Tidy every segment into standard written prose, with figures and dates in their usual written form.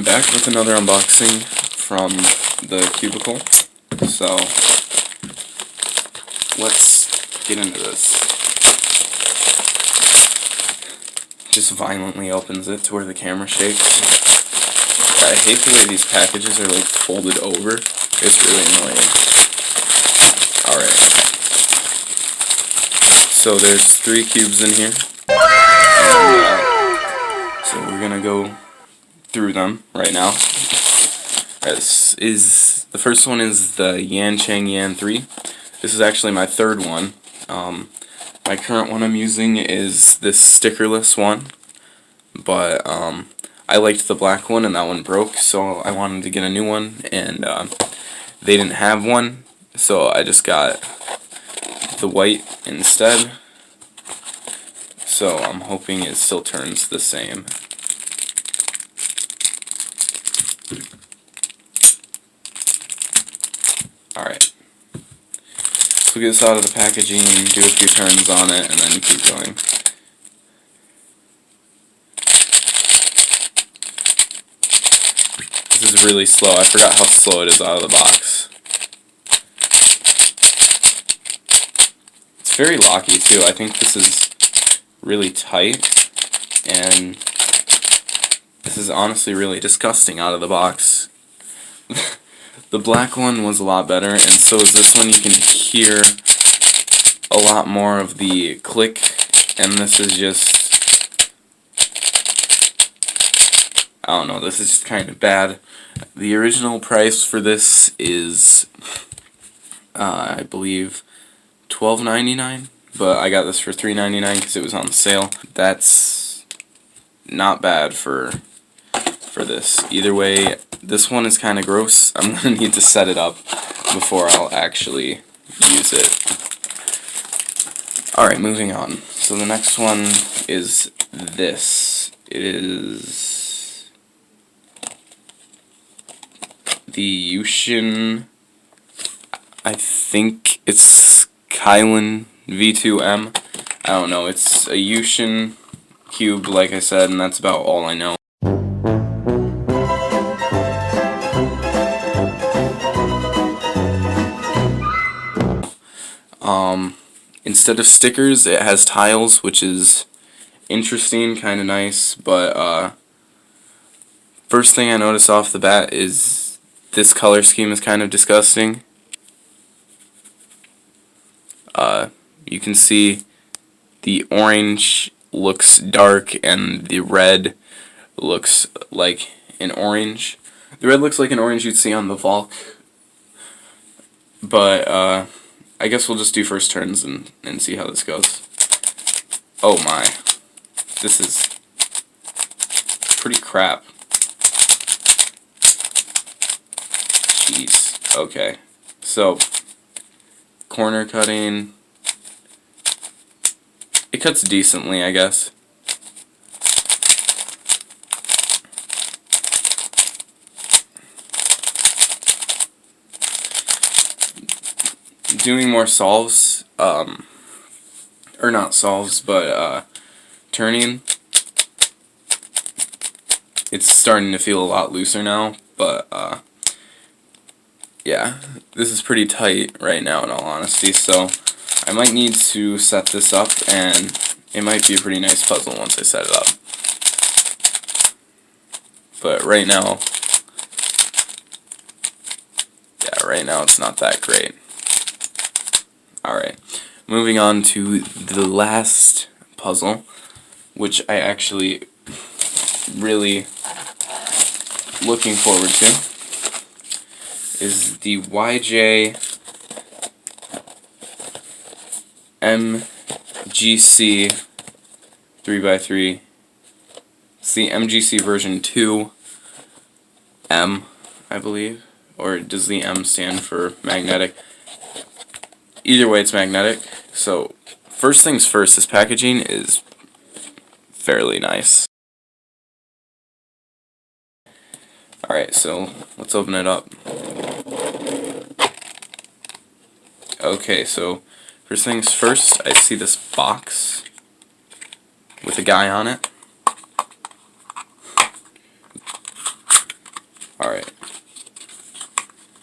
back with another unboxing from the cubicle. So let's get into this. Just violently opens it to where the camera shakes. I hate the way these packages are like folded over. It's really annoying. Alright. So there's 3 cubes in here. So we're gonna go through them right now. The first one is the Yancheng Yan 3. This is actually my third one. My current one I'm using is this stickerless one, but I liked the black one and that one broke, so I wanted to get a new one, and they didn't have one, so I just got the white instead. So I'm hoping it still turns the same. Alright. So get this out of the packaging, do a few turns on it, and then keep going. This is really slow. I forgot how slow it is out of the box. It's very locky too. I think this is really tight, and this is honestly really disgusting out of the box. The black one was a lot better, and so is this one. You can hear a lot more of the click, and this is just, I don't know, this is just kind of bad. The original price for this is, I believe, $12.99, but I got this for $3.99 because it was on sale. That's not bad for this. Either way, this one is kind of gross. I'm going to need to set it up before I'll actually use it. Alright, moving on. So the next one is this. It is the Yuxin, I think it's Kylin V2M. I don't know, it's a Yuxin cube, like I said, and that's about all I know. Instead of stickers, it has tiles, which is interesting, kind of nice, but first thing I notice off the bat is this color scheme is kind of disgusting. You can see the orange looks dark and the red looks like an orange. The red looks like an orange you'd see on the Valk, but I guess we'll just do first turns and see how this goes. Oh my. This is pretty crap. Jeez. Okay. So, corner cutting. It cuts decently, I guess. Doing more solves, or not solves, but turning, it's starting to feel a lot looser now, but yeah, this is pretty tight right now in all honesty, so I might need to set this up, and it might be a pretty nice puzzle once I set it up. But right now, it's not that great. Alright, moving on to the last puzzle, which I actually really looking forward to, is the YJ MGC 3x3. It's the MGC version 2 M, I believe, or does the M stand for magnetic? Either way, it's magnetic. So, first things first, this packaging is fairly nice. Alright, so let's open it up. Okay, so first things first, I see this box with a guy on it.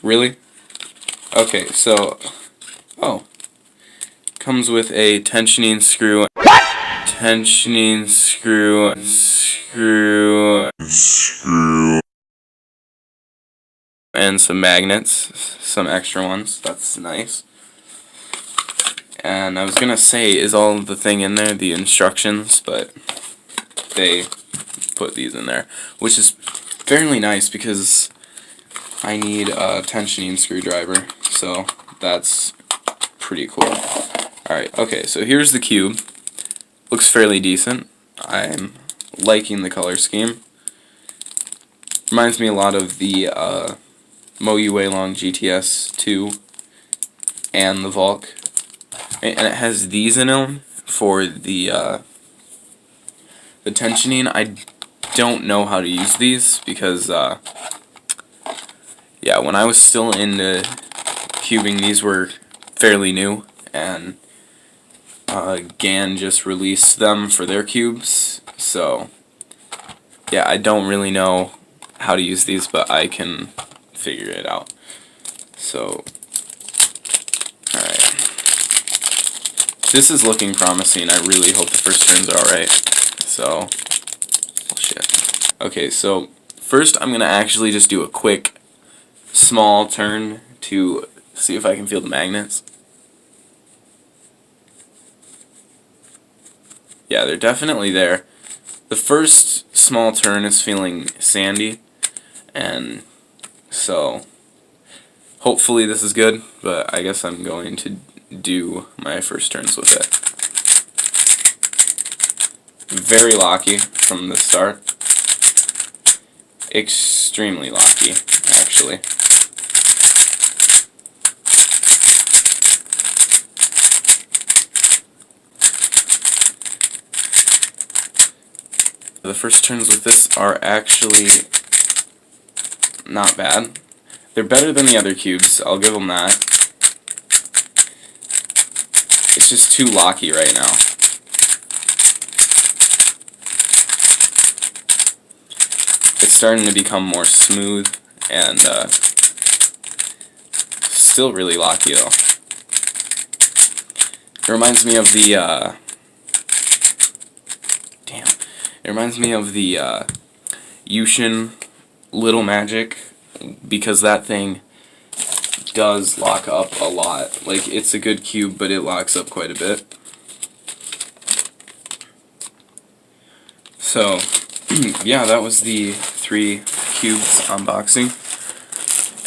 Really? Okay, so, oh, comes with a tensioning screw. What? Tensioning screw, and some magnets, some extra ones. That's nice. And I was gonna say, is all the thing in there, the instructions, but they put these in there, which is fairly nice because I need a tensioning screwdriver, so that's pretty cool. Alright, okay, so here's the cube. Looks fairly decent. I'm liking the color scheme. Reminds me a lot of the Mo Yue Long GTS 2 and the Volk. And it has these in them for the tensioning. I don't know how to use these because, yeah, when I was still into cubing, these were fairly new, and GAN just released them for their cubes, so yeah, I don't really know how to use these, but I can figure it out. So, alright. This is looking promising. I really hope the first turns are alright. So, oh shit. Okay, so first I'm going to actually just do a quick, small turn to see if I can feel the magnets. Yeah, they're definitely there. The first small turn is feeling sandy, and so hopefully this is good, but I guess I'm going to do my first turns with it. Very locky from the start. Extremely locky, actually. The first turns with this are actually not bad. They're better than the other cubes, I'll give them that. It's just too locky right now. It's starting to become more smooth and still really locky though. It reminds me of the It reminds me of the Yuxin Little Magic, because that thing does lock up a lot. Like, it's a good cube, but it locks up quite a bit. So, yeah, that was the 3 cubes unboxing.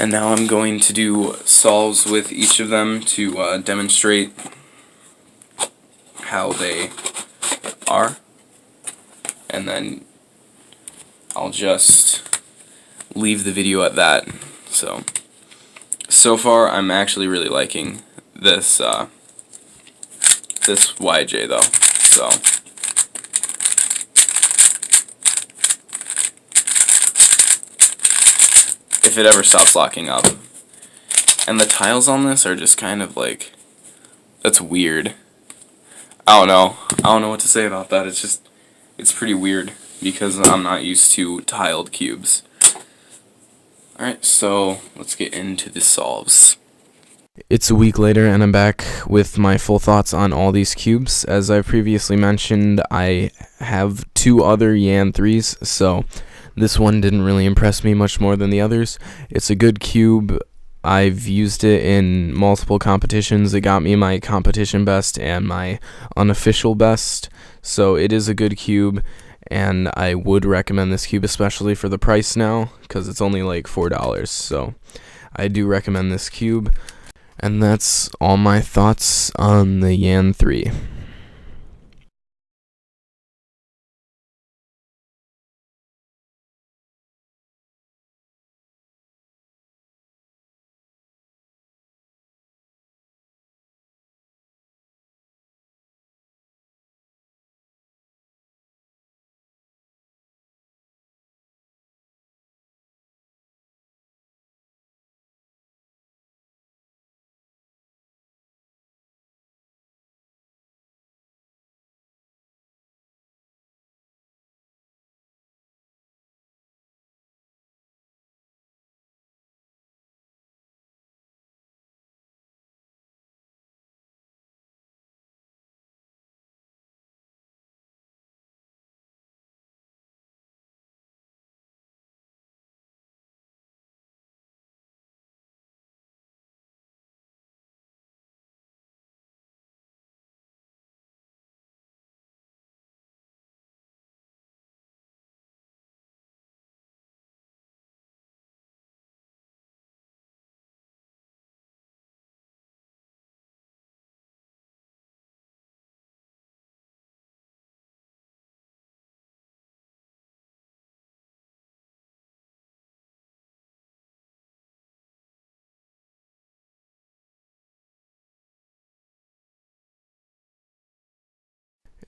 And now I'm going to do solves with each of them to demonstrate how they are. And then I'll just leave the video at that. So far I'm actually really liking this this YJ though. So if it ever stops locking up. And the tiles on this are just kind of like, that's weird. I don't know what to say about that. It's pretty weird because I'm not used to tiled cubes. Alright, so let's get into the solves. It's a week later and I'm back with my full thoughts on all these cubes. As I previously mentioned, I have 2 other Yan 3s, so this one didn't really impress me much more than the others. It's a good cube. I've used it in multiple competitions. It got me my competition best and my unofficial best, so it is a good cube, and I would recommend this cube, especially for the price now, because it's only like $4, so I do recommend this cube. And that's all my thoughts on the Yan 3.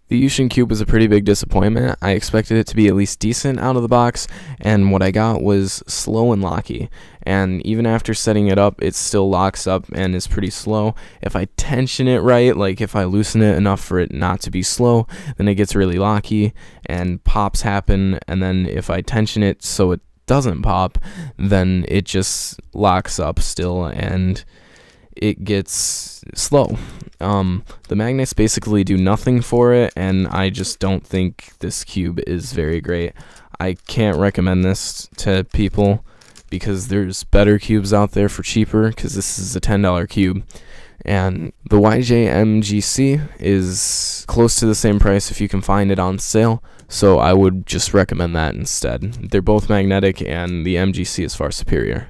The Yuxin cube was a pretty big disappointment. I expected it to be at least decent out of the box, and what I got was slow and locky. And even after setting it up, it still locks up and is pretty slow. If I tension it right, like if I loosen it enough for it not to be slow, then it gets really locky and pops happen. And then if I tension it so it doesn't pop, then it just locks up still and it gets slow. The magnets basically do nothing for it, and I just don't think this cube is very great. I can't recommend this to people because there's better cubes out there for cheaper, because this is a $10 cube. And the YJ MGC is close to the same price if you can find it on sale, so I would just recommend that instead. They're both magnetic, and the MGC is far superior.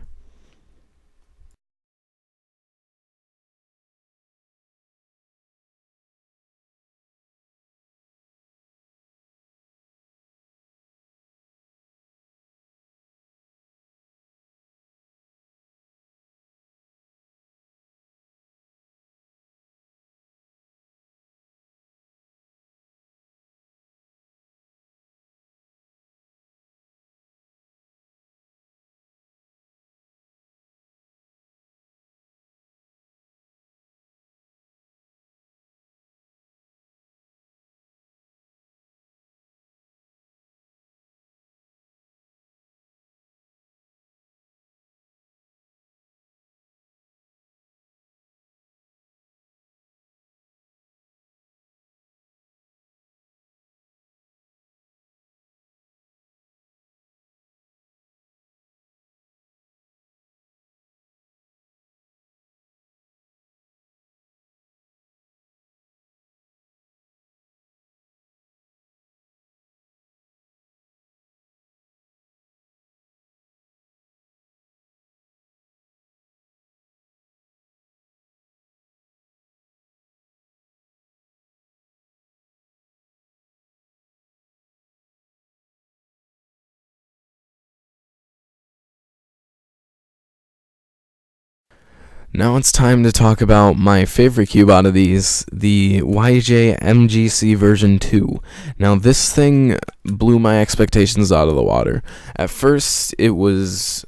Now it's time to talk about my favorite cube out of these, the YJ MGC version 2. Now this thing blew my expectations out of the water. At first it was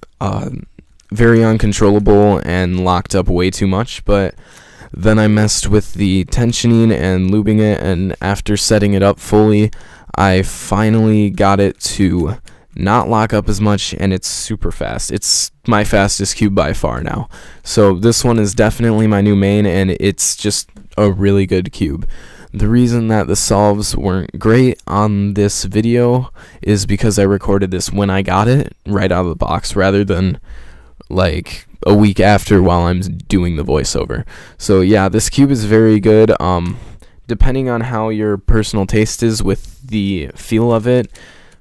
very uncontrollable and locked up way too much, but then I messed with the tensioning and lubing it, and after setting it up fully, I finally got it to not lock up as much, and it's super fast. It's my fastest cube by far now. So this one is definitely my new main, and it's just a really good cube. The reason that the solves weren't great on this video is because I recorded this when I got it, right out of the box, rather than like a week after while I'm doing the voiceover. So yeah, this cube is very good. Depending on how your personal taste is with the feel of it,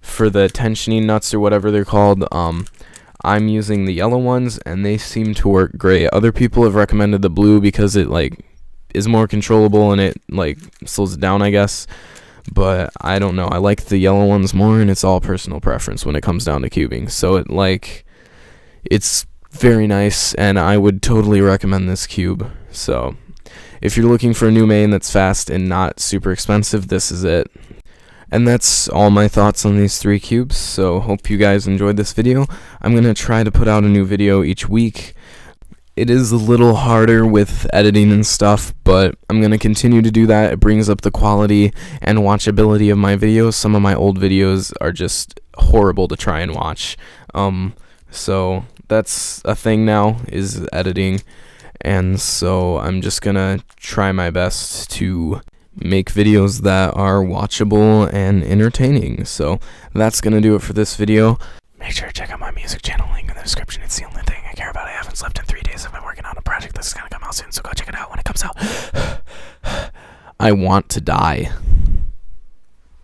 for the tensioning nuts or whatever they're called, I'm using the yellow ones, and they seem to work great. Other people have recommended the blue because it like is more controllable and it like slows it down, I guess. But I don't know. I like the yellow ones more, and it's all personal preference when it comes down to cubing. So it's very nice, and I would totally recommend this cube. So if you're looking for a new main that's fast and not super expensive, this is it. And that's all my thoughts on these 3 cubes, so hope you guys enjoyed this video. I'm going to try to put out a new video each week. It is a little harder with editing and stuff, but I'm going to continue to do that. It brings up the quality and watchability of my videos. Some of my old videos are just horrible to try and watch. So that's a thing now, is editing. And so I'm just going to try my best to make videos that are watchable and entertaining. So that's gonna do it for this video. Make sure to check out my music channel, link in the description. It's the only thing I care about. I haven't slept in 3 days. I've been working on a project that's gonna come out soon, so go check it out when it comes out. I want to die.